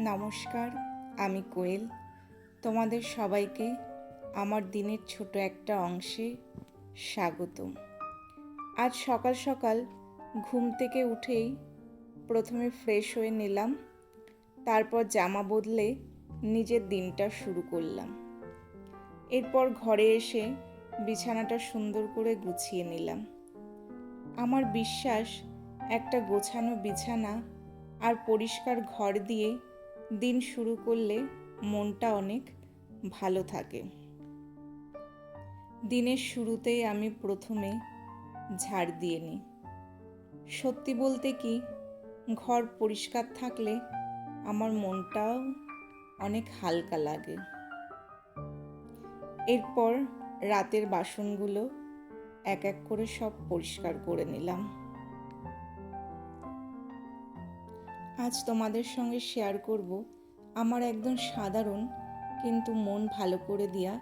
নমস্কার, আমি কোয়েল। তোমাদের সবাইকে আমার দিনের ছোট একটা অংশে স্বাগতম। আজ সকাল সকাল ঘুম থেকে উঠেই প্রথমে ফ্রেশ হয়ে নিলাম, তারপর জামা বদলে নিজের দিনটা শুরু করলাম। এরপর ঘরে এসে বিছানাটা সুন্দর করে গুছিয়ে নিলাম। আমার বিশ্বাস, একটা গোছানো বিছানা আর পরিষ্কার ঘর দিয়ে দিন শুরু করলে মনটা অনেক ভালো থাকে। দিনের শুরুতেই আমি প্রথমে ঝাড় দিয়ে নিই। সত্যি বলতে কি, ঘর পরিষ্কার থাকলে আমার মনটাও অনেক হালকা লাগে। এরপর রাতের বাসনগুলো এক এক করে সব পরিষ্কার করে নিলাম। আজ তোমাদের সঙ্গে শেয়ার করব আমার একদম সাধারণ কিন্তু মন ভালো করে দেয়া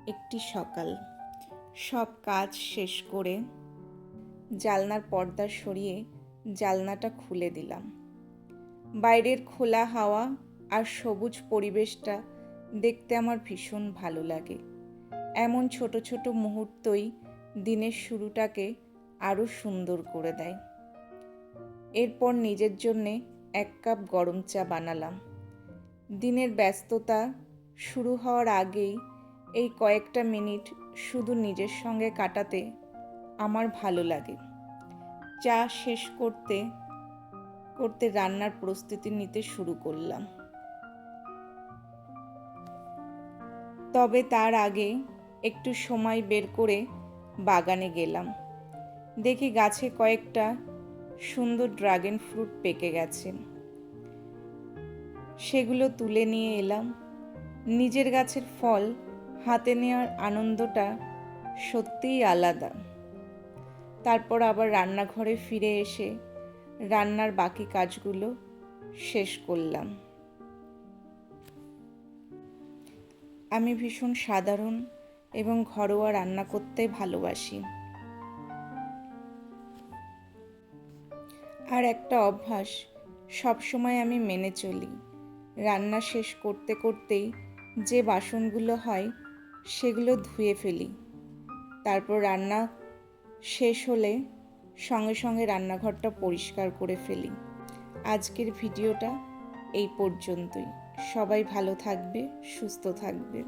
একটি সকাল। সব কাজ শেষ করে জানলার পর্দা সরিয়ে জানলাটা খুলে দিলাম। বাইরের খোলা হাওয়া আর সবুজ পরিবেশটা দেখতে আমার ভীষণ ভালো লাগে। এমন ছোট ছোট মুহূর্তই দিনের শুরুটাকে আরও সুন্দর করে দেয়। এরপর নিজের জন্যে 1 কাপ গরম চা বানালাম। দিনের ব্যস্ততা শুরু হওয়ার আগেই এই কয়েকটা মিনিট শুধু নিজের সঙ্গে কাটাতে আমার ভালো লাগে। চা শেষ করতে করতে রান্নার প্রস্তুতি নিতে শুরু করলাম। তবে তার আগে একটু সময় বের করে বাগানে গেলাম। দেখি গাছে কয়েকটা সুন্দর ড্রাগন ফ্রুট পেকে গেছে। সেগুলো তুলে নিয়ে এলাম। নিজের গাছের ফল হাতে নেওয়ার আনন্দটা সত্যিই আলাদা। তারপর আবার রান্নাঘরে ফিরে এসে রান্নার বাকি কাজগুলো শেষ করলাম। আমি ভীষণ সাধারণ এবং ঘরোয়া রান্না করতে ভালোবাসি। আর একটা অভ্যাস সবসময় আমি মেনে চলি। রান্না শেষ করতে করতেই যে বাসনগুলো হয় সেগুলো ধুয়ে ফেলি। তারপর রান্না শেষ হলে সঙ্গে সঙ্গে রান্নাঘরটা পরিষ্কার করে ফেলি। আজকের ভিডিওটা এই পর্যন্তই। সবাই ভালো থাকবে, সুস্থ থাকবে।